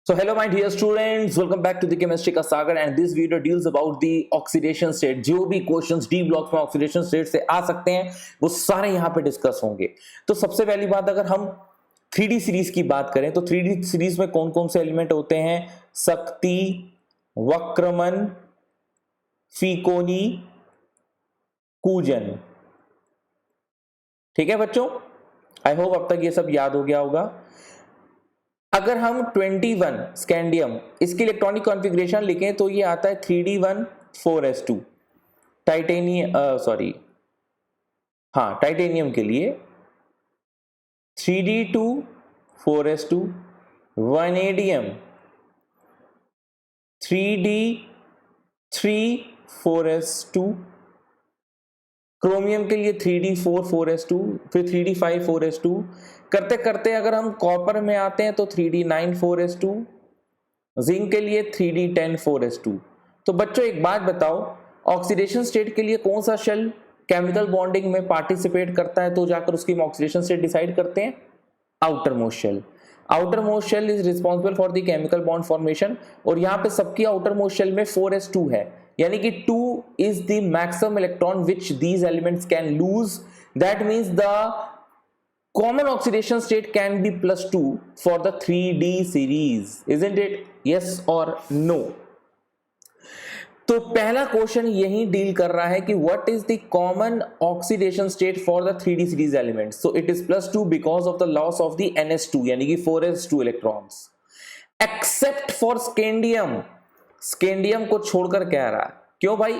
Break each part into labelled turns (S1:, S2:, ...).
S1: So hello my dear students, welcome back to the chemistry का सागर and this video deals about the oxidation state। जो भी questions D block में oxidation state से आ सकते हैं वो सारे यहाँ पे डिस्कस होंगे। तो सबसे पहली बात, अगर हम 3D सीरीज की बात करें तो 3D सीरीज में कौन कौन से एलिमेंट होते हैं? शक्ति, वक्रमन, फीकोनी, कूजन। ठीक है बच्चों, आई होप अब तक ये सब याद हो गया होगा। अगर हम 21 स्कैंडियम इसकी इलेक्ट्रॉनिक कॉन्फ़िगरेशन लिखें तो ये आता है 3D1 4s2। टाइटेनियम के लिए 3D2 4s2, vanadium 3D3 4s2, chromium के लिए 3D4 4s2, फिर 3D5 4s2। करते करते अगर हम कॉपर में आते हैं तो 3D9 4s2, जिंक के लिए 3D10 4s2। तो बच्चों एक बात बताओ, ऑक्सीडेशन स्टेट के लिए कौन सा शेल केमिकल बॉन्डिंग में पार्टिसिपेट करता है तो जाकर उसकी ऑक्सीडेशन स्टेट डिसाइड करते हैं? Outer most shell. Outer most shell is responsible for the chemical bond formation, और यहाँ पे सबकी आउटर मोस्ट शेल में 4s2 है, यानी कि 2 is the maximum electron which these elements can lose. That means the common oxidation state can be +2 for the 3D series, isn't it? Yes or no? तो पहला क्वेश्चन यही deal कर रहा है कि what is the common oxidation state for the 3D series elements? So it is +2 because of the loss of the NS2 यानी कि 4s2 electrons, except for scandium। Scandium को छोड़कर कह रहा है, क्यों भाई?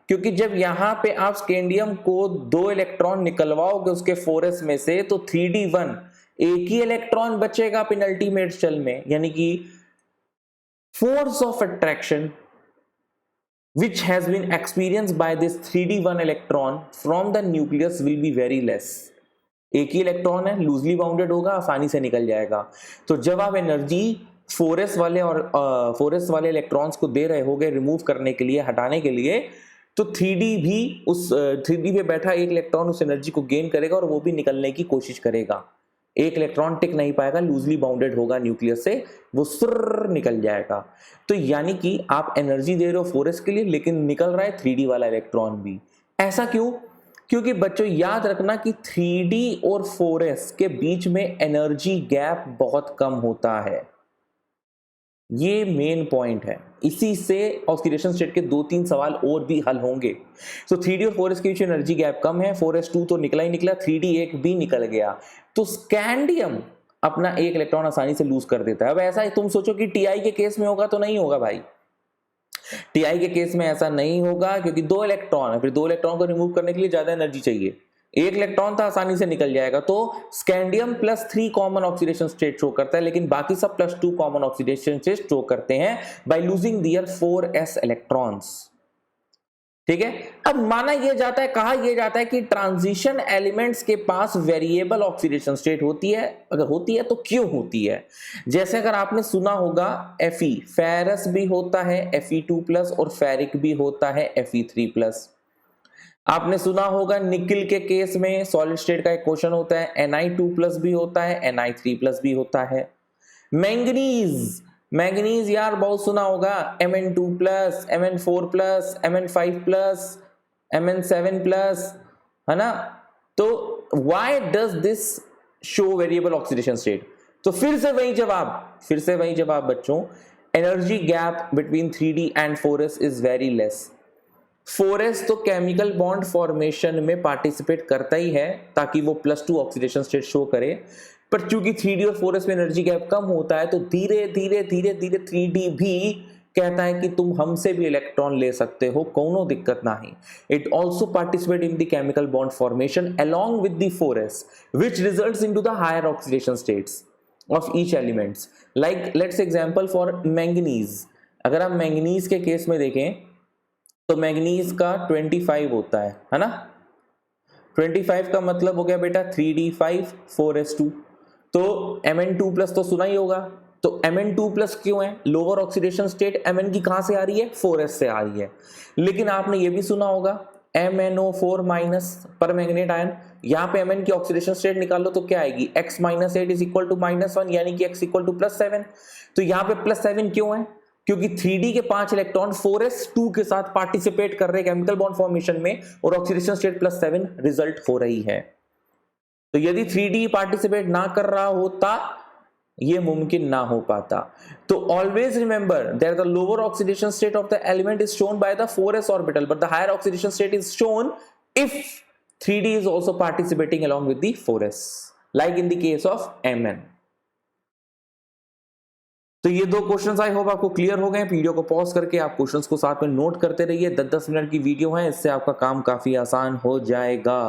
S1: क्योंकि जब यहां पे आप स्कैंडियम को 2 इलेक्ट्रॉन निकलवाओगे उसके 4s में से तो 3D1 एक ही इलेक्ट्रॉन बचेगा पेनल्टीमेट शेल में, यानी कि force of attraction which has been experienced by this 3D1 electron from the nucleus will be very less। एक ही इलेक्ट्रॉन है, लूजली बाउंडेड होगा, आसानी से निकल जाएगा। तो जब आप एनर्जी 4s वाले और 4s वाले इलेक्ट्रॉन्स को दे रहे होगे रिमूव करने के लिए, हटाने के लिए, तो 3D भी उस 3D पे बैठा एक इलेक्ट्रॉन उस एनर्जी को गेन करेगा और वो भी निकलने की कोशिश करेगा। एक इलेक्ट्रॉन टिक नहीं पाएगा, लूजली बाउंडेड होगा न्यूक्लियस से, वो सुर निकल जाएगा। तो यानी कि आप एनर्जी दे रहे हो 4s के लिए, लेकिन निकल रहा है 3D वाला इलेक्ट्रॉन भी। ऐसा क्यों? क्योंकि बच्चों याद रखना कि 3D और 4s के बीच में एनर्जी गैप बहुत कम होता है, ये मेन पॉइंट है। इसी से ऑक्सीडेशन स्टेट के 2-3 सवाल और भी हल होंगे। तो 3D और 4s के बीच एनर्जी गैप कम है, 4s2 तो निकला ही निकला, 3D एक भी निकल गया, तो स्कैंडियम अपना एक इलेक्ट्रॉन आसानी से लूज कर देता है। अब ऐसा तुम सोचो कि Ti के केस में होगा, तो नहीं होगा भाई। Ti के केस में ऐसा नहीं होगा, क्योंकि 2 इलेक्ट्रॉन है, फिर 2 इलेक्ट्रॉन को रिमूव करने के लिए ज्यादा एनर्जी चाहिए। एक इलेक्ट्रॉन था, आसानी से निकल जाएगा। तो scandium +3 common oxidation state show करता है, लेकिन बाकी सब +2 कॉमन ऑक्सीडेशन स्टेट शो करते हैं by losing their 4s electrons. ठीक है, अब माना यह जाता है, कहा यह जाता है कि ट्रांजिशन एलिमेंट्स के पास वेरिएबल ऑक्सीडेशन स्टेट होती है। अगर होती है तो क्यों होती है? जैसे अगर आपने सुना होगा Fe, फेरस भी होता है Fe2+, और फेरिक भी होता है Fe3+। आपने सुना होगा निकिल के केस में सॉलिड स्टेट का एक क्वेश्चन होता है Ni2+ भी होता है, Ni3+ भी होता है। मैंगनीज यार बहुत सुना होगा, Mn2+, Mn4+, Mn5+, Mn7+, है ना? तो why does this show variable oxidation state? तो फिर से वही जवाब बच्चों, energy gap between 3D and 4s is very less. 4s तो केमिकल बॉन्ड फॉर्मेशन में पार्टिसिपेट करता ही है ताकि वो +2 ऑक्सीडेशन स्टेट शो करे, पर चूंकि 3D और 4s में एनर्जी गैप कम होता है तो धीरे धीरे 3D भी कहता है कि तुम हमसे भी इलेक्ट्रॉन ले सकते हो, कोनो दिक्कत नहीं। It also participate in the chemical bond formation along with the 4s which results into the higher oxidation states of each elements। like let's example for manganese। अगर आप मैंगनीज के केस में देखें तो मैंगनीज का 25 होता है ना? 25 का मतलब हो गया बेटा 3D5 4s2। तो Mn2+ तो सुना ही होगा। तो Mn2+ क्यों है? लोअर ऑक्सीडेशन स्टेट Mn की कहां से आ रही है? 4s से आ रही है। लेकिन आपने ये भी सुना होगा MnO4 माइनस पर मैग्नेट आयन। यहाँ पे Mn की ऑक्सीडेशन स्टेट निकालो तो क्या आएगी, x minus 8 is equal to -1, यानी कि x इक्वल टू +7। तो यहाँ पे +7 क्यों है, क्योंकि 3D के 5 इलेक्ट्रॉन 4s2 के साथ पार्टिसिपेट कर रहे केमिकल बॉन्ड फॉर्मेशन में और ऑक्सीडेशन स्टेट +7 रिजल्ट हो रही है। तो यदि 3D पार्टिसिपेट ना कर रहा होता ये मुमकिन ना हो पाता। तो always remember that the lower oxidation state of the element is shown by the 4s orbital but the higher oxidation state is shown if 3D is also participating along with the 4s like in the case of Mn। तो ये दो questions I hope आपको clear हो गए। Video को pause करके आप questions को साथ में नोट करते रहिए। 10-10 मिनट की वीडियो है, इससे आपका काम काफी आसान हो जाएगा।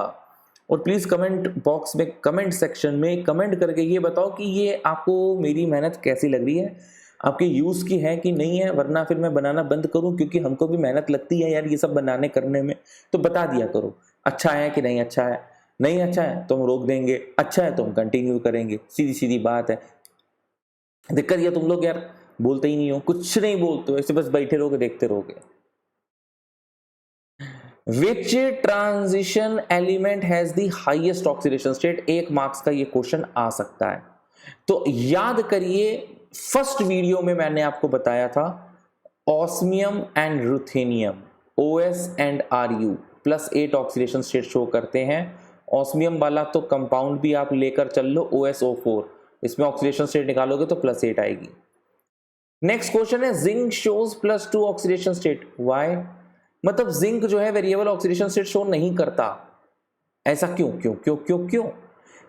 S1: और प्लीज कमेंट बॉक्स में, कमेंट सेक्शन में कमेंट करके ये बताओ कि ये आपको मेरी मेहनत कैसी लग रही है, आपके यूज की है कि नहीं है, वरना फिर मैं बनाना बंद करूं, क्योंकि हमको भी मेहनत लगती है यार ये सब बनाने करने में। तो बता दिया करो अच्छा है कि नहीं अच्छा है, नहीं अच्छा है तो हम रोक देंगे, अच्छा है तो हम कंटिन्यू करेंगे। सीधी सीधी बात है। दिक्कत ये तुम लोग यार बोलते ही नहीं हो, कुछ नहीं बोलते हो, ऐसे बस बैठे रहोगे देखते रहोगे। Which transition element has the highest oxidation state? 1 marks का ये क्वेश्चन आ सकता है। तो याद करिए फर्स्ट वीडियो में मैंने आपको बताया था osmium and ruthenium OS and RU +8 oxidation state show करते हैं। ऑस्मियम वाला तो कंपाउंड भी आप लेकर चल लो OSO4, इसमें ऑक्सीडेशन स्टेट निकालोगे तो +8 आएगी। नेक्स्ट क्वेश्चन है zinc shows +2 oxidation state, why? मतलब जिंक जो है वेरिएबल ऑक्सीडेशन स्टेट शो नहीं करता, ऐसा क्यों क्यों क्यों क्यों क्यों?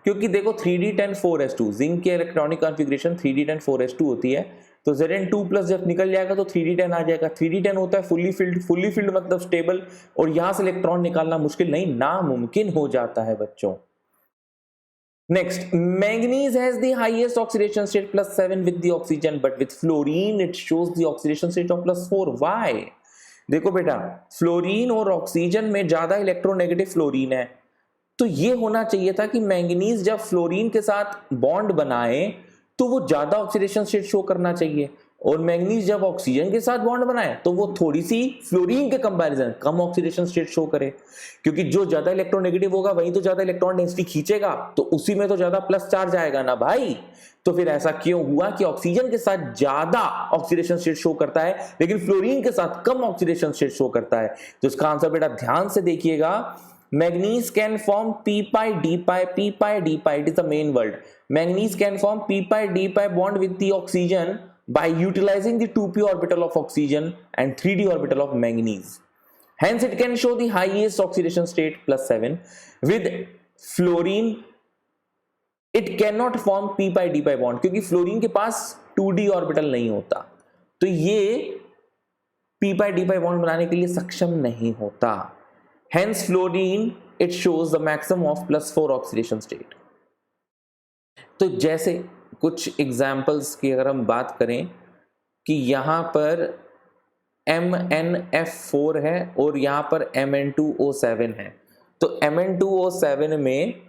S1: क्योंकि देखो 3d10 जिंक की इलेक्ट्रॉनिक कॉन्फ़िगरेशन 3d10 होती है, तो Zn2+ जब निकल जाएगा तो 3d10 आ जाएगा। 3d10 होता है फुल्ली फिल्ड मतलब स्टेबल, और यहां से इलेक्ट्रॉन निकालना मुश्किल नहीं नामुमकिन हो जाता है बच्चों। Next, manganese has the highest oxidation state +7 with the oxygen, but with fluorine it shows the oxidation state of +4. Why? देखो बेटा, फ्लोरीन और ऑक्सीजन में ज्यादा इलेक्ट्रोनेगेटिव फ्लोरीन है, तो ये होना चाहिए था कि मैंगनीज जब फ्लोरीन के साथ बॉन्ड बनाए तो वो ज्यादा ऑक्सीडेशन स्टेट शो करना चाहिए, और मैंगनीज जब ऑक्सीजन के साथ बॉन्ड बनाए तो वो थोड़ी सी फ्लोरीन के कंपैरिजन कम ऑक्सीडेशन स्टेट शो करे, क्योंकि जो ज्यादा इलेक्ट्रोनेगेटिव होगा वही तो ज्यादा इलेक्ट्रॉन डेंसिटी खींचेगा, तो उसी में तो ज्यादा प्लस चार्ज आएगा ना भाई। तो फिर ऐसा क्यों हुआ कि ऑक्सीजन के साथ ज्यादा ऑक्सीडेशन स्टेट शो करता है लेकिन फ्लोरीन के साथ कम ऑक्सीडेशन स्टेट शो करता है? तो इसका आंसर बेटा ध्यान से देखिएगा, manganese can form p pi d pi, it is the main word. Manganese can form p pi d pi bond with the oxygen by utilizing the 2p orbital of oxygen and 3d orbital of manganese. Hence it can show the highest oxidation state +7. With fluorine it cannot form p pi d pi bond, क्योंकि fluorine के पास 2d orbital नहीं होता, तो ये p pi d pi bond बनाने के लिए सक्षम नहीं होता। Hence fluorine it shows the maximum of +4 oxidation state. तो जैसे कुछ एग्जाम्पल्स की अगर हम बात करें कि यहां पर MnF4 है और यहां पर Mn2O7 है, तो Mn2O7 में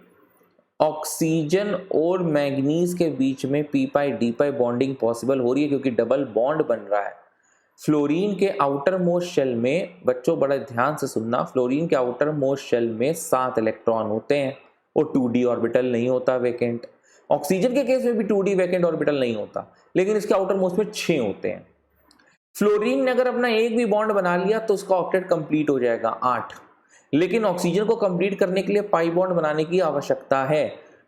S1: ऑक्सीजन और मैंगनीज के बीच में p pi d pi bonding possible हो रही है क्योंकि डबल बॉन्ड बन रहा है। फ्लोरीन के आउटर मोस्ट शेल में, बच्चों बड़ा ध्यान से सुनना, फ्लोरीन के आउटर मोस्ट शेल में 7 इलेक्ट्रॉन होते हैं और 2d ऑर्बिटल नहीं होता वैकेंट। ऑक्सीजन के केस में भी 2d वैकेंट ऑर्बिटल नहीं होता, लेकिन इसके आउटर मोस्ट में 6 होते हैं। फ्लोरीन ने अगर अपना एक भी बॉन्ड बना लिया तो उसका ऑक्टेट कंप्लीट हो जाएगा 8, लेकिन ऑक्सीजन को कंप्लीट करने के लिए पाई बॉन्ड बनाने की आवश्यकता है,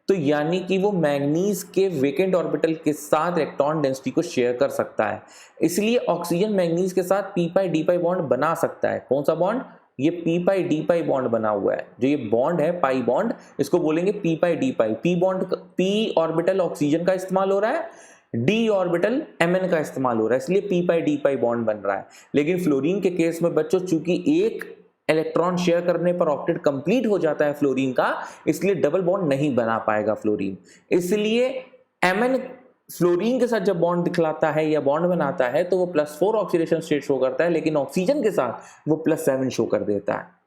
S1: तो यानी कि वो मैंगनीज के वेकेंट ऑर्बिटल के साथ इलेक्ट्रॉन डेंसिटी को शेयर कर सकता है। इसलिए ऑक्सीजन मैंगनीज के साथ p pi d pi bond बना सकता है। कौन सा बॉन्ड? ये p pi d pi bond बना हुआ है, जो ये बॉन्ड है पाई बॉन्ड, इसको बोलेंगे p pi d pi। p bond, p orbital oxygen का इस्तेमाल हो रहा है, d ऑर्बिटल Mn का इस्तेमाल हो रहा है, इसलिए p pi d pi bond बन रहा है। लेकिन फ्लोरीन के केस में बच्चों चूंकि एक इलेक्ट्रॉन शेयर करने पर ऑक्टेट कंप्लीट हो जाता है फ्लोरीन का, इसलिए डबल बॉन्ड नहीं बना पाएगा फ्लोरीन। इसलिए Mn फ्लोरीन के साथ जब बॉन्ड दिखलाता है या बॉन्ड बनाता है तो वो +4 ऑक्सीडेशन स्टेट शो करता है, लेकिन ऑक्सीजन के साथ वो +7 शो कर देता है।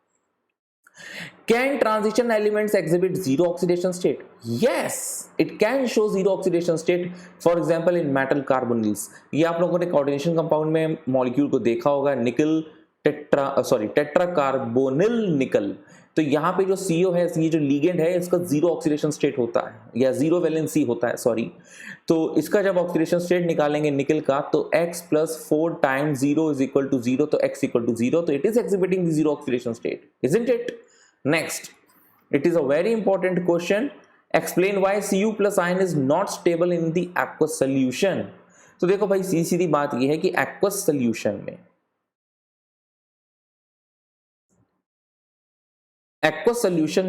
S1: Can transition elements exhibit zero oxidation state? Yes, it can show zero oxidation state. For example, in metal carbonyls, ये आप लोगों ने कोऑर्डिनेशन कंपाउंड में मॉलिक्यूल को देखा होगा, निकल टेट्राकार्बोनिल निकल। तो यहाँ पे जो CO है, ये जो लिगेंड है, इसका जीरो ऑक्सीडेशन स्टेट होता है या जीरो वैलेंसी होता है, सॉरी। तो इसका जब ऑक्सीडेशन स्टेट निकालेंगे निकल का, तो x + 4 टाइम्स 0 = 0, तो x = 0, तो it is exhibiting the zero oxidation state, isn't it? Next, it is a very important question. Explain why Cu+ ion is not stable in the aqueous solution. तो देखो भाई, सीधी बात यह है कि aqueous solution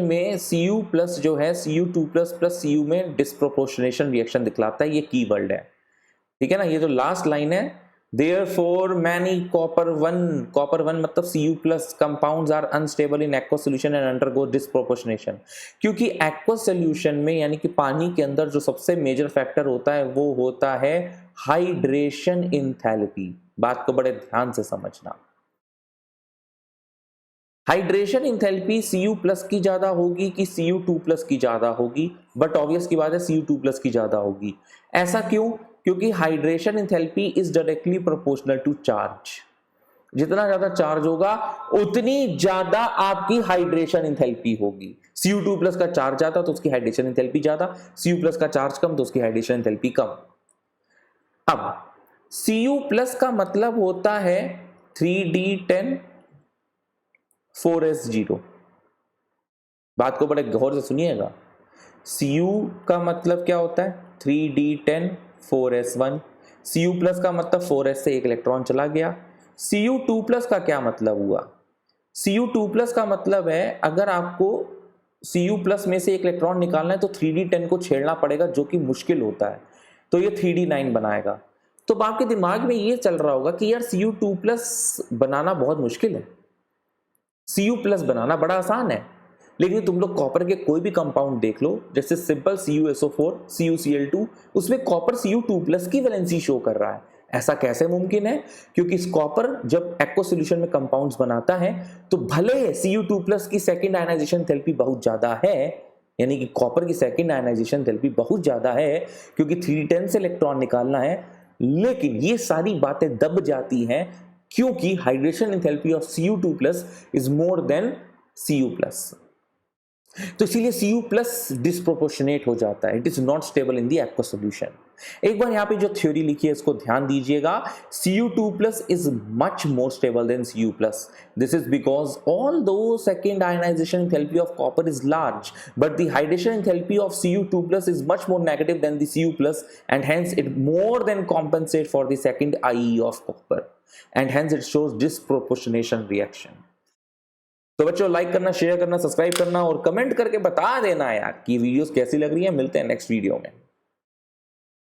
S1: में Cu+ जो है, Cu2+ + Cu में डिस्प्रोपोर्शनेशन रिएक्शन दिखलाता है, ये कीवर्ड है, ठीक है ना। ये जो लास्ट लाइन है, therefore many copper 1 मतलब Cu+ compounds are unstable in aqueous solution and undergo disproportionation। क्योंकि aqueous solution में यानी कि पानी के अंदर जो सबसे मेजर फैक्टर होता है वो होता है हाइड्रेशन इंथैल्पी। बात को बड़े ध्यान से समझना। हाइड्रेशन इंथैल्पी Cu+ की ज्यादा होगी कि Cu2+ की ज्यादा होगी? बट ऑब्वियस की बात है, Cu2+ की ज्यादा होगी। ऐसा क्यों? क्योंकि hydration enthalpy is directly proportional to charge. जितना ज्यादा चार्ज होगा उतनी ज्यादा आपकी हाइड्रेशन इंथैल्पी होगी। Cu2+ का चार्ज ज्यादा तो उसकी हाइड्रेशन इंथैल्पी ज्यादा, Cu+ का चार्ज कम तो उसकी हाइड्रेशन इंथैल्पी कम। अब Cu+ का मतलब होता है 3D10 4s0। बात को बड़े गौर से सुनिएगा। Cu का मतलब क्या होता है? 3D10 4s1। Cu+ का मतलब 4s से एक इलेक्ट्रॉन चला गया। Cu2+ का क्या मतलब हुआ? Cu2+ का मतलब है, अगर आपको Cu+ में से एक इलेक्ट्रॉन निकालना है तो 3D10 को छेड़ना पड़ेगा, जो कि मुश्किल होता है, तो ये 3D9 बनाएगा। तो आपके दिमाग में ये चल रहा होगा कि यार Cu2+ बनाना बहुत मुश्किल है, Cu+ बनाना बड़ा आसान है। लेकिन तुम लोग कॉपर के कोई भी कंपाउंड देख लो, जैसे सिंपल CuSO4, CuCl2, उसमें कॉपर Cu2+ की वैलेंसी शो कर रहा है। ऐसा कैसे मुमकिन है? क्योंकि इस कॉपर जब एक्वस सॉल्यूशन में कंपाउंड्स बनाता है तो भले Cu2+ की सेकंड आयनाइजेशन थेरेपी बहुत ज्यादा है, यानी कि कॉपर की सेकंड आयनाइजेशन थेरेपी बहुत ज्यादा है क्योंकि 3D10 से इलेक्ट्रॉन निकालना है, लेकिन ये सारी बातें दब जाती हैं क्योंकि hydration enthalpy of Cu2+ is more than Cu+। तो इसीलिए Cu+ डिस्प्रोपोर्शनेट हो जाता है, it is not stable in the aqueous solution. एक बार यहाँ पे जो थ्योरी लिखी है इसको ध्यान दीजिएगा। Cu2+ is much more stable than Cu+. This is because although second ionization enthalpy of copper is large, but the hydration enthalpy of Cu2+ is much more negative than the Cu+, and hence it more than compensate for the second IE of copper, and hence it shows disproportionation reaction। तो बच्चों, like करना, share करना, subscribe करना और comment करके बता देना यार कि वीडियोस कैसी लग रही है। मिलते हैं नेक्स्ट वीडियो में।